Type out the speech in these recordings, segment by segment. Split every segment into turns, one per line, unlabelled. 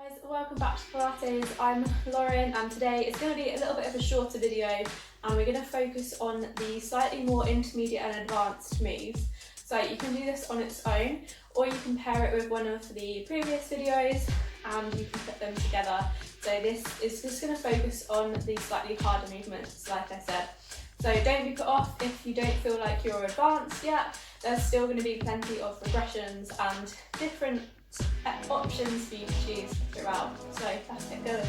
Guys, welcome back to Pilates. I'm Lauren and today is going to be a little bit of a shorter video and we're going to focus on the slightly more intermediate and advanced moves. So you can do this on its own or you can pair it with one of the previous videos and you can put them together. So this is just going to focus on the slightly harder movements, like I said. So don't be put off if you don't feel like you're advanced yet. There's still going to be plenty of regressions and different options for you to choose throughout. So let's get going.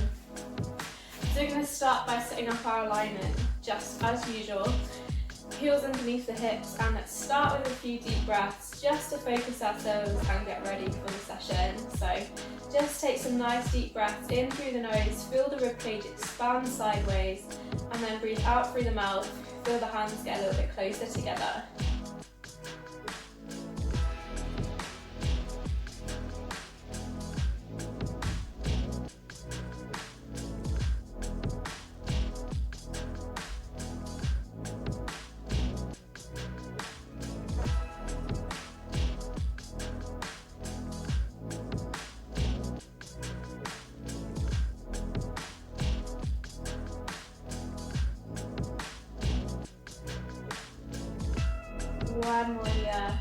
So we're going to start by setting up our alignment just as usual. Heels underneath the hips, and let's start with a few deep breaths just to focus ourselves and get ready for the session. So just take some nice deep breaths in through the nose, feel the ribcage expand sideways, and then breathe out through the mouth. Feel the hands get a little bit closer together. One more here.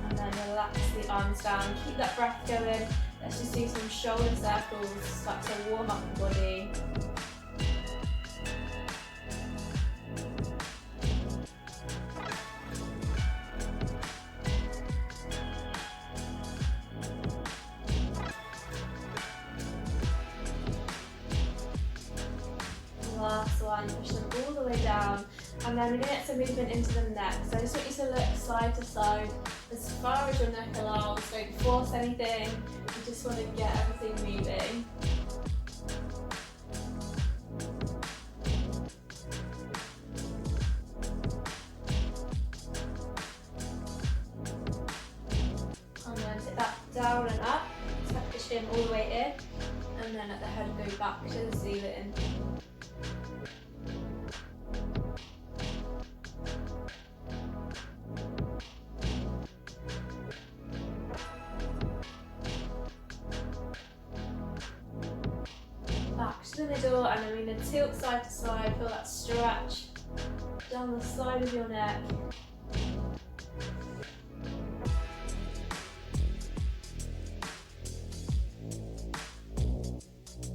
And then relax the arms down. Keep that breath going. Let's just do some shoulder circles. Start to warm up the body. Last one, push them all the way down, and then we're going to get some movement into the neck. So I just want you to look side to side as far as your neck allows. Don't force anything, you just want to get everything moving. And then take that down and up, tuck the chin all the way in, and then let the head go back to the ceiling. Back to the middle, and then we're going to tilt side to side, feel that stretch down the side of your neck.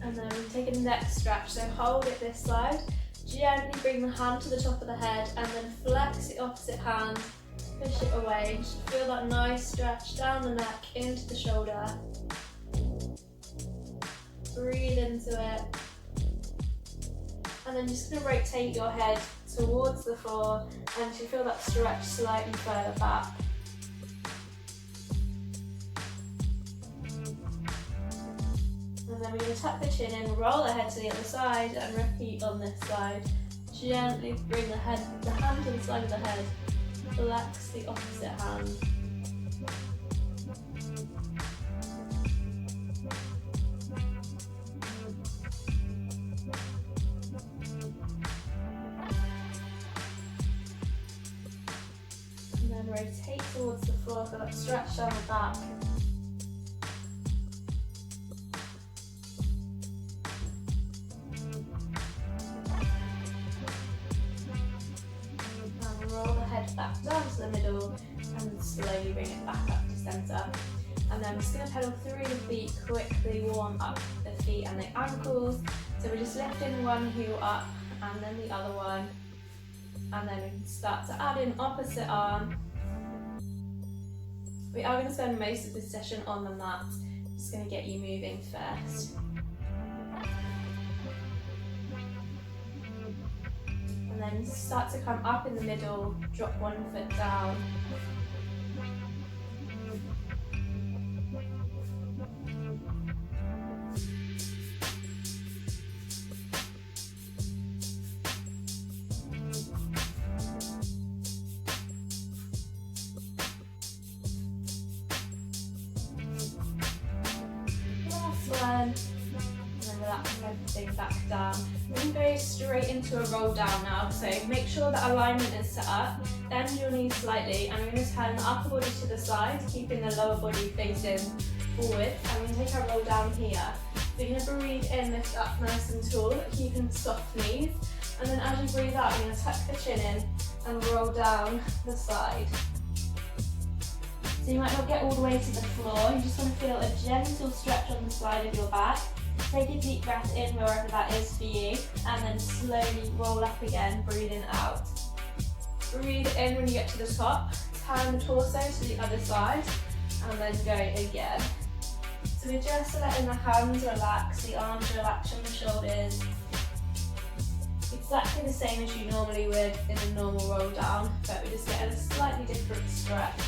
And then we're taking the neck stretch, so hold it this side, gently bring the hand to the top of the head and then flex the opposite hand, push it away. Just feel that nice stretch down the neck into the shoulder. Breathe into it, and then just going to rotate your head towards the floor and to feel that stretch slightly further back. And then we're going to tuck the chin in, roll the head to the other side and repeat on this side. Gently bring the hand to the side of the head, flex the opposite hand. Rotate towards the floor, feel that stretch down the back. And roll the head back down to the middle and slowly bring it back up to centre. And then we're just going to pedal through the feet, quickly warm up the feet and the ankles. So we're just lifting one heel up and then the other one. And then we can start to add in opposite arm. We are going to spend most of this session on the mat. Just going to get you moving first. And then start to come up in the middle, drop one foot down. One, and then that and everything back down. We're going to go straight into a roll down now, so make sure that alignment is set up, bend your knees slightly, and we're going to turn the upper body to the side, keeping the lower body facing forward, and we're going to take our roll down here. We're going to breathe in, lift up nice and tall, keeping soft knees, and then as you breathe out, you're going to tuck the chin in and roll down the side. So you might not get all the way to the floor, you just want to feel a gentle stretch on the side of your back. Take a deep breath in wherever that is for you, and then slowly roll up again, breathing out. Breathe in when you get to the top, turn the torso to the other side, and then go again. So we're just letting the hands relax, the arms relax from the shoulders. Exactly the same as you normally would in a normal roll down, but we're just getting a slightly different stretch.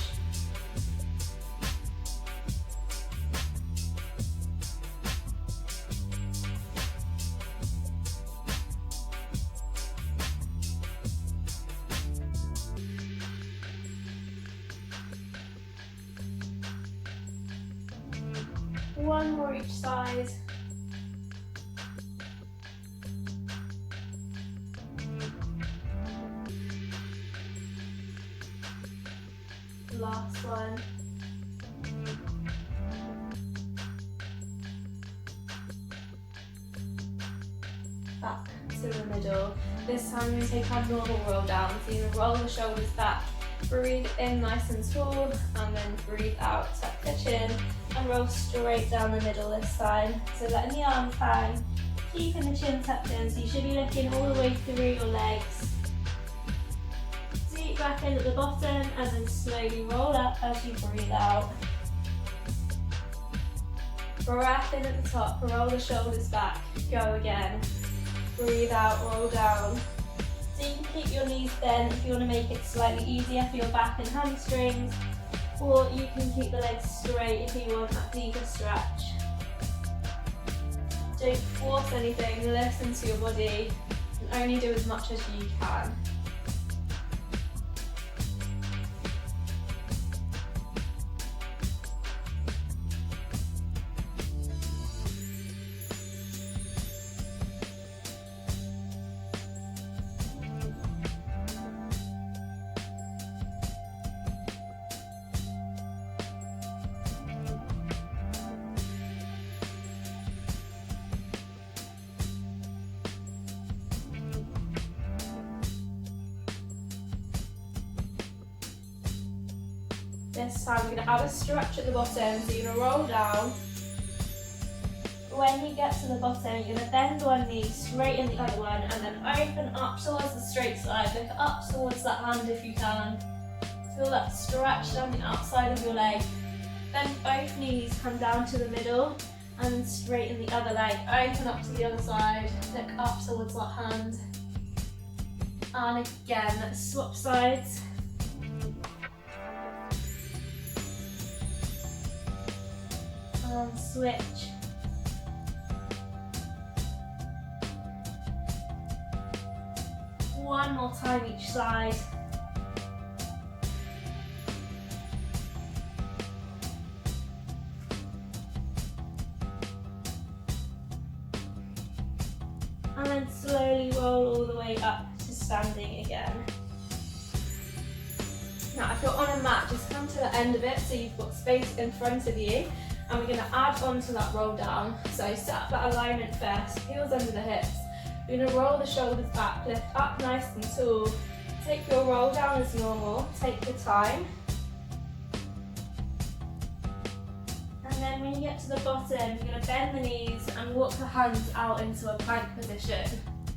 One more each side. Last one. Back to the middle. This time we're going to take our normal roll down. So you're going to roll the shoulders back. Breathe in nice and tall, and then breathe out, tuck the chin, and roll straight down the middle this time. So letting the arms hang, keeping the chin tucked in, so you should be looking all the way through your legs. Deep breath in at the bottom, and then slowly roll up as you breathe out. Breath in at the top, roll the shoulders back, go again. Breathe out, roll down. So you can keep your knees bent if you want to make it slightly easier for your back and hamstrings, or you can keep the legs straight if you want that deeper stretch. Don't force anything, listen to your body, and only do as much as you can. This time we're going to add a stretch at the bottom, so you're going to roll down. When you get to the bottom, you're going to bend one knee, straighten the other one, and then open up towards the straight side. Look up towards that hand if you can. Feel that stretch down the outside of your leg. Then both knees come down to the middle, and then straighten the other leg. Open up to the other side, look up towards that hand. And again, let's swap sides. And switch. One more time each side. And then slowly roll all the way up to standing again. Now if you're on a mat, just come to the end of it so you've got space in front of you. And we're going to add on to that roll down. So set up that alignment first, heels under the hips. We're going to roll the shoulders back, lift up nice and tall. Take your roll down as normal, take your time. And then when you get to the bottom, you're going to bend the knees and walk the hands out into a plank position.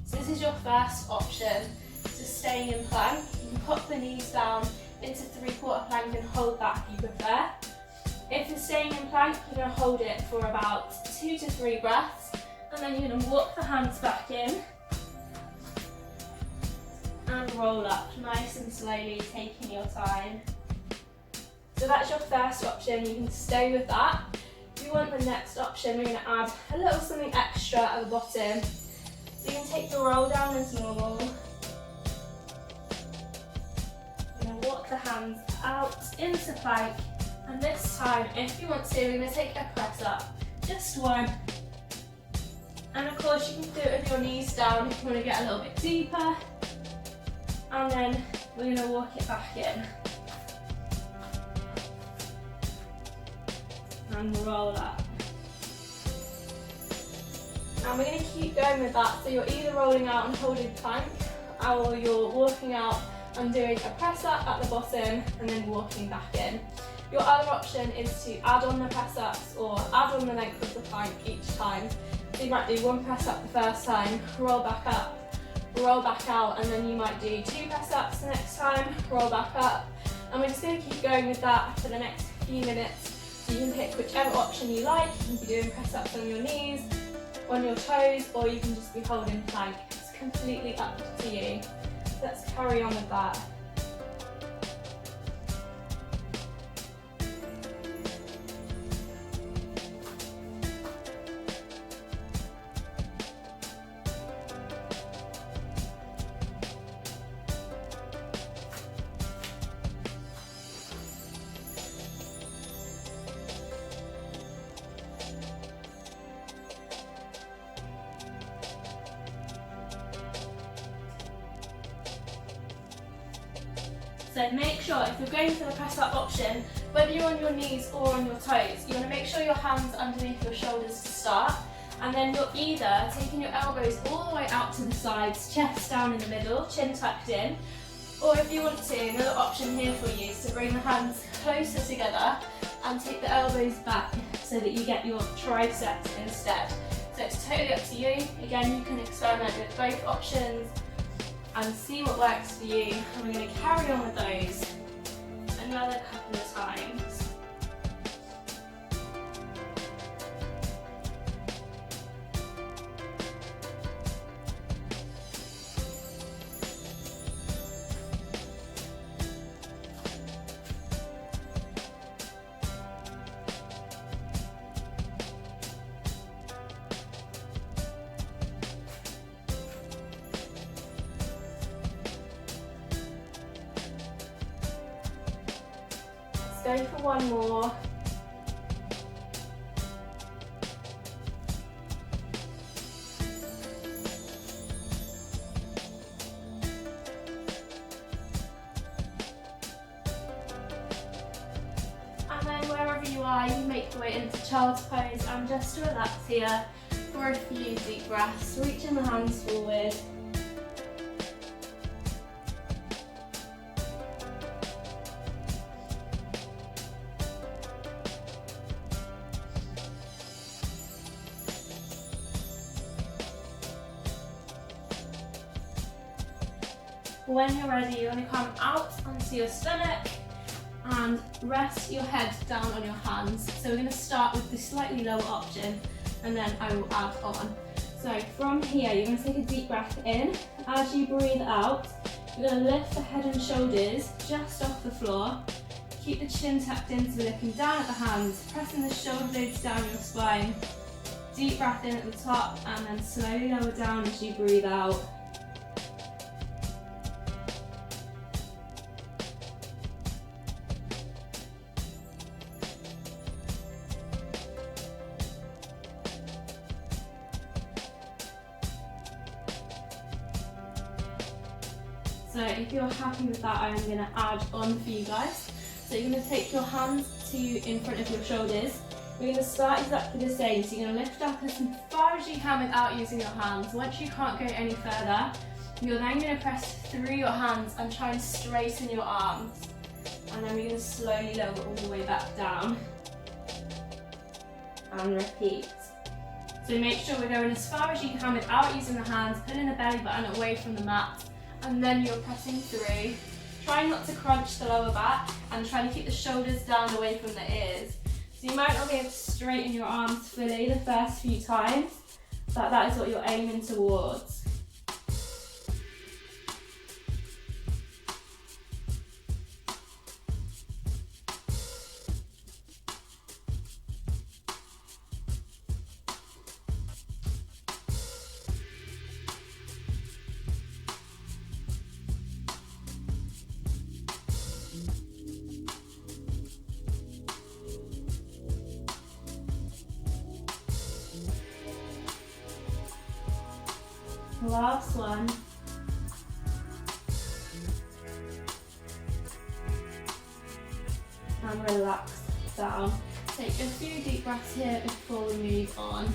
So this is your first option, to stay in plank. You can pop the knees down into 3/4 plank and hold that if you prefer. If you're staying in plank, you're going to hold it for about 2 to 3 breaths, and then you're going to walk the hands back in and roll up nice and slowly, taking your time. So that's your first option, you can stay with that. If you want the next option, we're going to add a little something extra at the bottom. So you can take your roll down as normal. You're going to walk the hands out into plank. And this time, if you want to, we're going to take a press up. Just one. And of course you can do it with your knees down if you want to get a little bit deeper. And then we're going to walk it back in. And roll up. And we're going to keep going with that. So you're either rolling out and holding plank, or you're walking out and doing a press up at the bottom and then walking back in. Your other option is to add on the press ups or add on the length of the plank each time. So you might do one press up the first time, roll back up, roll back out, and then you might do 2 press ups the next time, roll back up. And we're just going to keep going with that for the next few minutes. So you can pick whichever option you like. You can be doing press ups on your knees, on your toes, or you can just be holding plank. It's completely up to you. Let's carry on with that. So make sure, if you're going for the press up option, whether you're on your knees or on your toes, you want to make sure your hands underneath your shoulders to start, and then you're either taking your elbows all the way out to the sides, chest down in the middle, chin tucked in, or if you want to, another option here for you is to bring the hands closer together and take the elbows back so that you get your triceps instead. So it's totally up to you. Again, you can experiment with both options and see what works for you. And we're going to carry on with those another couple of times. Go for one more. And then wherever you are, you make your way into child's pose and just relax here for a few deep breaths, reaching the hands forward. When you're ready, you want to come out onto your stomach and rest your head down on your hands. So we're going to start with the slightly lower option and then I will add on. So from here, you're going to take a deep breath in. As you breathe out, you're going to lift the head and shoulders just off the floor. Keep the chin tucked in, so looking down at the hands, pressing the shoulder blades down your spine. Deep breath in at the top and then slowly lower down as you breathe out. So if you're happy with that, I am going to add on for you guys. So you're going to take your hands to in front of your shoulders. We're going to start exactly the same. So you're going to lift up as far as you can without using your hands. Once you can't go any further, you're then going to press through your hands and try and straighten your arms. And then we're going to slowly lower all the way back down. And repeat. So make sure we're going as far as you can without using the hands, pulling the belly button away from the mat. And then you're pressing through. Try not to crunch the lower back and try to keep the shoulders down away from the ears. So you might not be able to straighten your arms fully the first few times, but that is what you're aiming towards. Last one. And relax down. Take a few deep breaths here before we move on.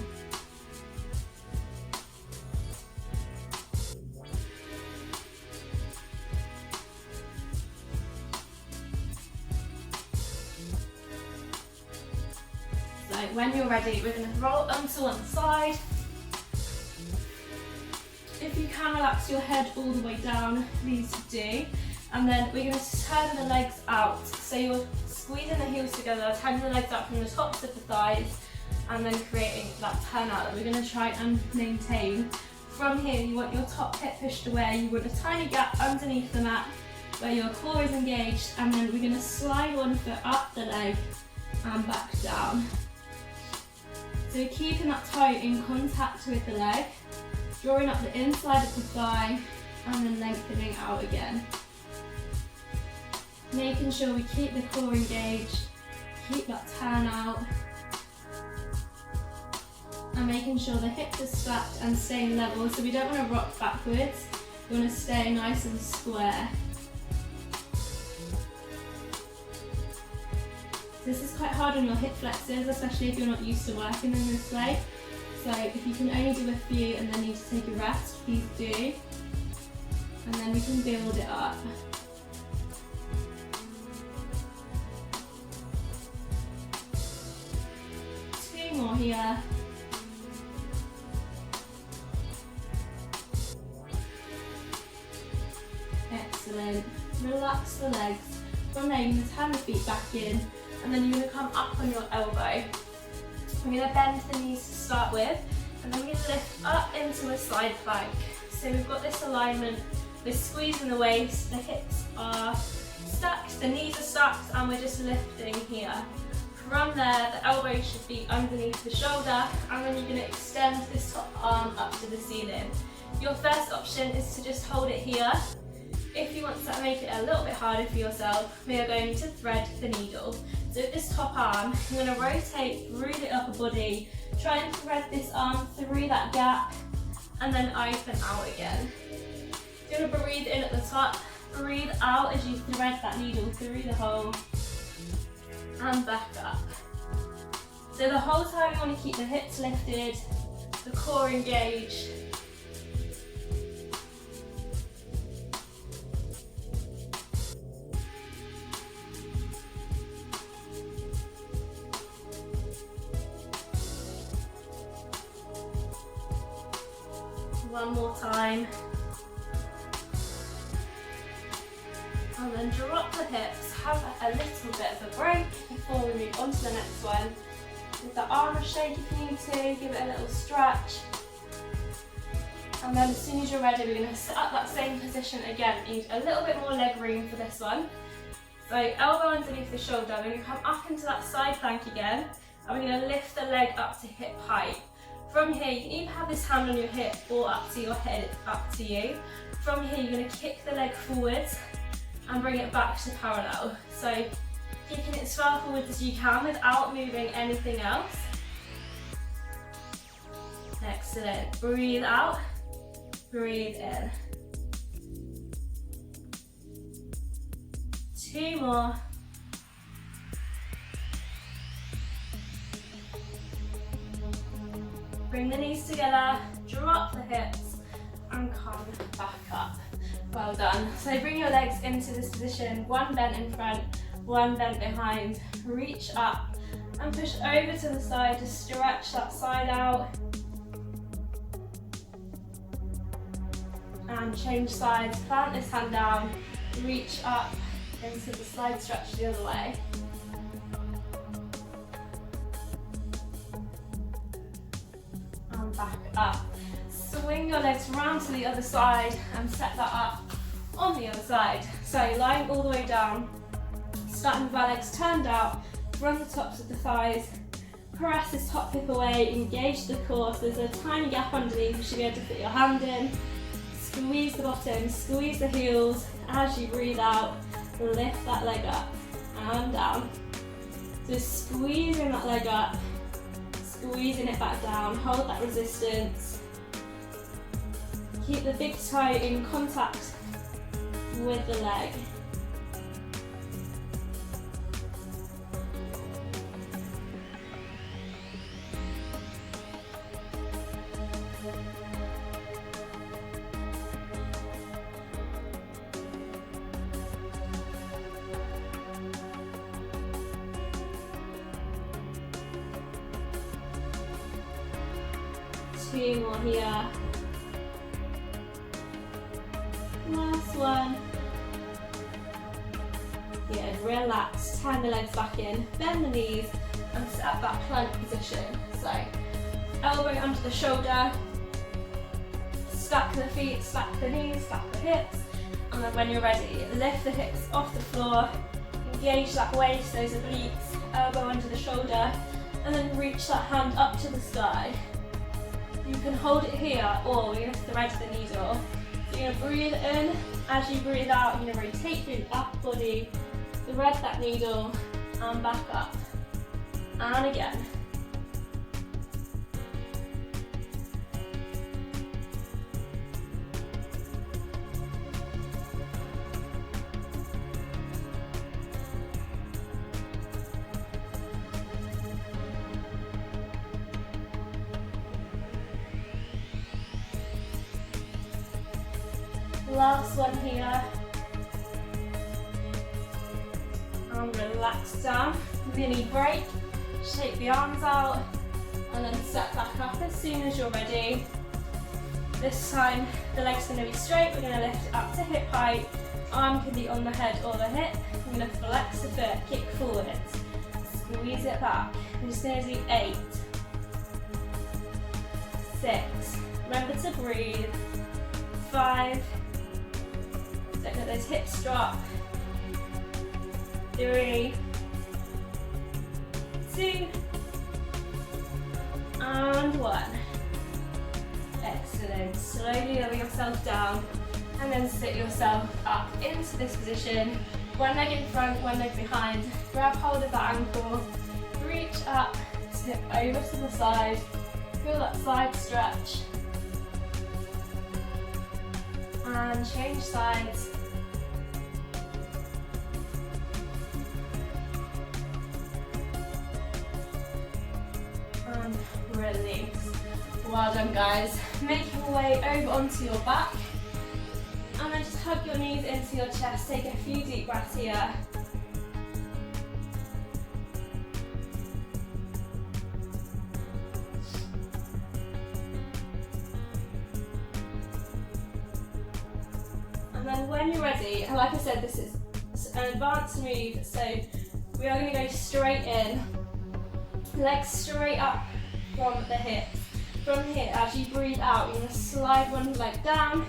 So when you're ready, we're going to roll onto one side. If you can relax your head all the way down, please do. And then we're going to turn the legs out. So you're squeezing the heels together, turning the legs out from the tops of the thighs, and then creating that turn out that we're going to try and maintain. From here, you want your top hip pushed away. You want a tiny gap underneath the mat where your core is engaged, and then we're going to slide one foot up the leg and back down. So keeping that toe in contact with the leg, drawing up the inside of the thigh, and then lengthening out again. Making sure we keep the core engaged, keep that turn out, and making sure the hips are stacked and staying level, so we don't want to rock backwards, we want to stay nice and square. This is quite hard on your hip flexors, especially if you're not used to working in this way. So if you can only do a few and then need to take a rest, please do. And then we can build it up. Two more here. Excellent. Relax the legs. From there, you're going to turn the feet back in, and then you're going to come up on your elbow. We're going to bend the knees to start with, and then we're going to lift up into a side plank. So we've got this alignment, we're squeezing the waist, the hips are stacked, the knees are stacked, and we're just lifting here. From there, the elbow should be underneath the shoulder, and then you're going to extend this top arm up to the ceiling. Your first option is to just hold it here. If you want to make it a little bit harder for yourself, we are going to thread the needle. So with this top arm, you're going to rotate through the upper body, try and thread this arm through that gap, and then open out again. You're going to breathe in at the top, breathe out as you thread that needle through the hole, and back up. So the whole time you want to keep the hips lifted, the core engaged. One more time. And then drop the hips, have a little bit of a break before we move on to the next one. Give the arm a shake if you need to, give it a little stretch. And then as soon as you're ready, we're going to set up that same position again. You need a little bit more leg room for this one. So elbow underneath the shoulder, we're going to come up into that side plank again, and we're going to lift the leg up to hip height. From here, you can either have this hand on your hip or up to your head, it's up to you. From here, you're going to kick the leg forwards and bring it back to parallel. So kicking it as far forwards as you can without moving anything else. Excellent. Breathe out, breathe in. Two more. Bring the knees together, drop the hips, and come back up. Well done. So bring your legs into this position, one bent in front, one bent behind. Reach up and push over to the side to stretch that side out. And change sides, plant this hand down, reach up into the side stretch the other way. Back up. Swing your legs round to the other side and set that up on the other side. So lying all the way down, starting with our legs turned out, run the tops of the thighs, press this top hip away, engage the core. So there's a tiny gap underneath, you should be able to fit your hand in. Squeeze the bottom, squeeze the heels. As you breathe out, lift that leg up and down. So squeezing that leg up, squeezing it back down, hold that resistance. Keep the big toe in contact with the leg. Two more here. Last one. Good, relax, turn the legs back in, bend the knees and set up that plank position. So, elbow under the shoulder, stack the feet, stack the knees, stack the hips, and then when you're ready, lift the hips off the floor, engage that waist, those obliques, elbow under the shoulder, and then reach that hand up to the sky. You can hold it here, or we're going to thread the needle. So you're going to breathe in. As you breathe out, you're going to rotate through the upper body, thread that needle, and back up. And again. Last one here. And relax down. Mini break. Shake the arms out and then set back up as soon as you're ready. This time the leg's going to be straight. We're going to lift it up to hip height. Arm can be on the head or the hip. I'm going to flex the foot, kick forwards. Squeeze it back. I'm just going to do 8, 6. Remember to breathe. 5. Don't let those hips drop. 3, 2, and 1. Excellent. Slowly lower yourself down and then sit yourself up into this position. One leg in front, one leg behind. Grab hold of the ankle, reach up, tip over to the side. Feel that side stretch. And change sides. And release. Well done, guys. Make your way over onto your back. And then just hug your knees into your chest. Take a few deep breaths here. And then when you're ready, like I said, this is an advanced move, so we are going to go straight in. Legs straight up from the hips. From here, as you breathe out, you're going to slide one leg down,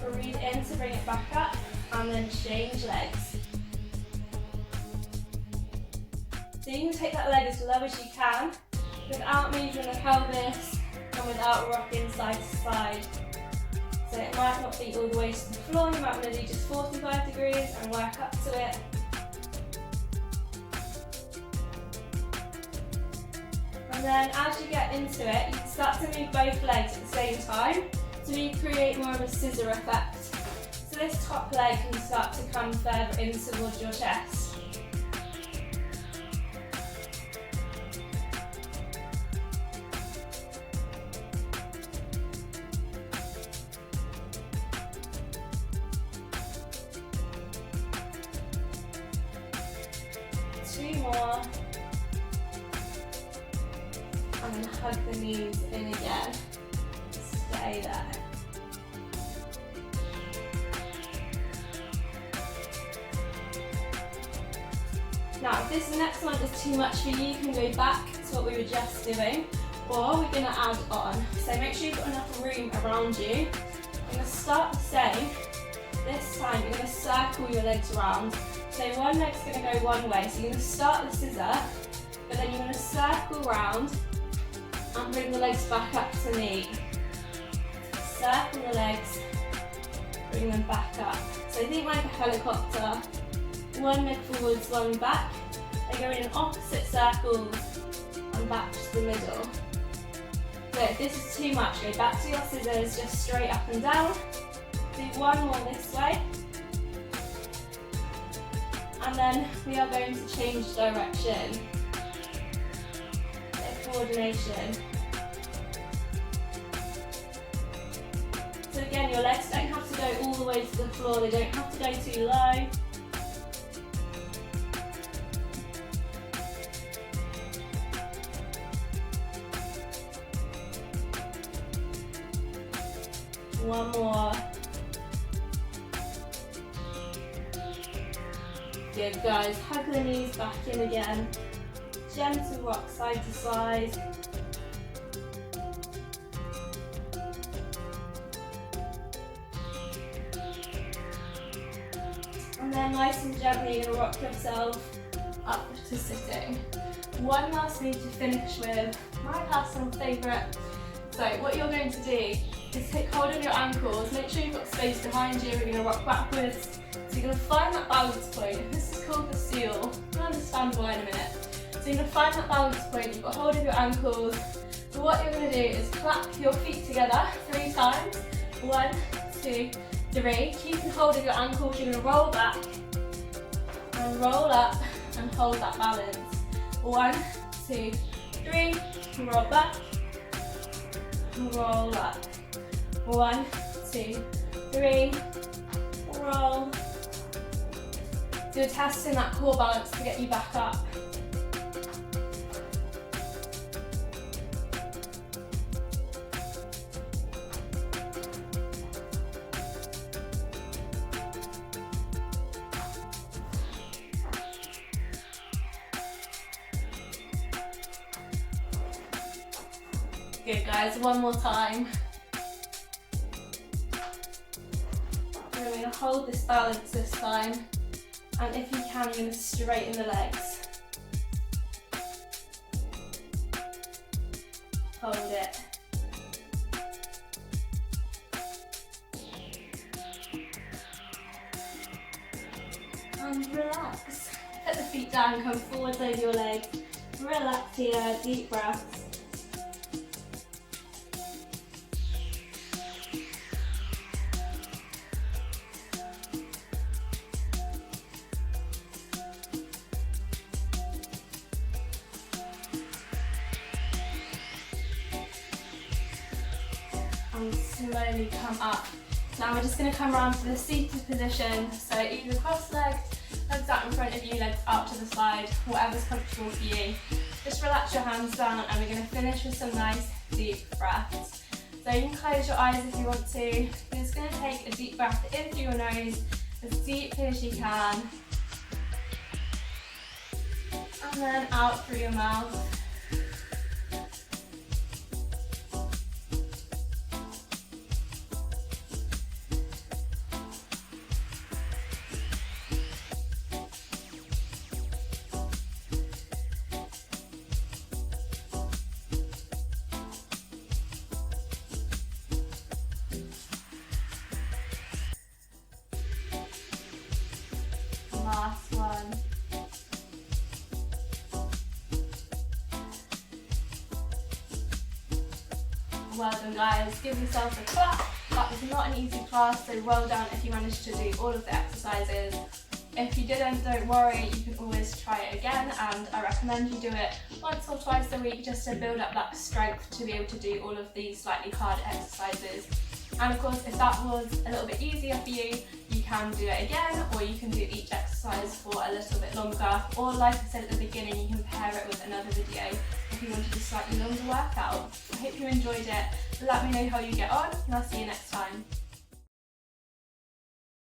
breathe in to bring it back up, and then change legs. So you can take that leg as low as you can, without moving the pelvis, and without rocking side to side. So it might not be all the way to the floor, you might want to do just 45 degrees and work up to it. And then as you get into it, you can start to move both legs at the same time, so you create more of a scissor effect. So this top leg can start to come further in towards your chest. Two more. And then hug the knees in again. Stay there. Now, if this next one is too much for you, you can go back to what we were just doing, or we're going to add on. So make sure you've got enough room around you. I'm going to start the same. This time you're going to circle your legs around. So one leg's going to go one way. So you're going to start the scissor, but then you're going to circle round and bring the legs back up to meet. Circle the legs, bring them back up. So think like a helicopter. One leg forwards, one back. They go in opposite circles and back to the middle. So if this is too much, go back to your scissors, just straight up and down. Do one more this way. And then we are going to change direction. So coordination. So again, your legs don't have to go all the way to the floor, they don't have to go too low. One more. Good guys, hug the knees back in again. Gentle rock side to side. And then nice and gently you're going to rock yourself up to sitting. One last move to finish with, my personal favourite. So what you're going to do is take hold of your ankles, make sure you've got space behind you, we're going to rock backwards. So you're going to find that balance point. This is called the seal. You'll understand why in a minute. So you're going to find that balance point, you've got hold of your ankles. So what you're going to do is clap your feet together 3 times. 1, 2, 3. Keeping hold of your ankles, you're going to roll back and roll up and hold that balance. 1, 2, 3. Roll back. Roll up. 1, 2, 3. Roll. So you're testing that core balance to get you back up. Good guys, one more time. We're going to hold this balance this time, and if you can, you're going to straighten the legs. Hold it. And relax. Put the feet down, come forwards over your legs. Relax here, deep breaths. And slowly come up. Now we're just going to come around to the seated position, so either cross-legged, legs out in front of you, legs out to the side, whatever's comfortable for you. Just relax your hands down and we're going to finish with some nice deep breaths. So you can close your eyes if you want to. You're just going to take a deep breath in through your nose, as deeply as you can, and then out through your mouth. Last one. Well done guys, give yourself a clap. That was not an easy class, so well done if you managed to do all of the exercises. If you didn't, don't worry, you can always try it again, and I recommend you do it once or twice a week just to build up that strength to be able to do all of these slightly hard exercises. And of course, if that was a little bit easier for you, you can do it again, or you can do each exercise for a little bit longer, or like I said at the beginning, you can pair it with another video if you wanted a slightly longer workout. I hope you enjoyed it. Let me know how you get on, and I'll see you next time.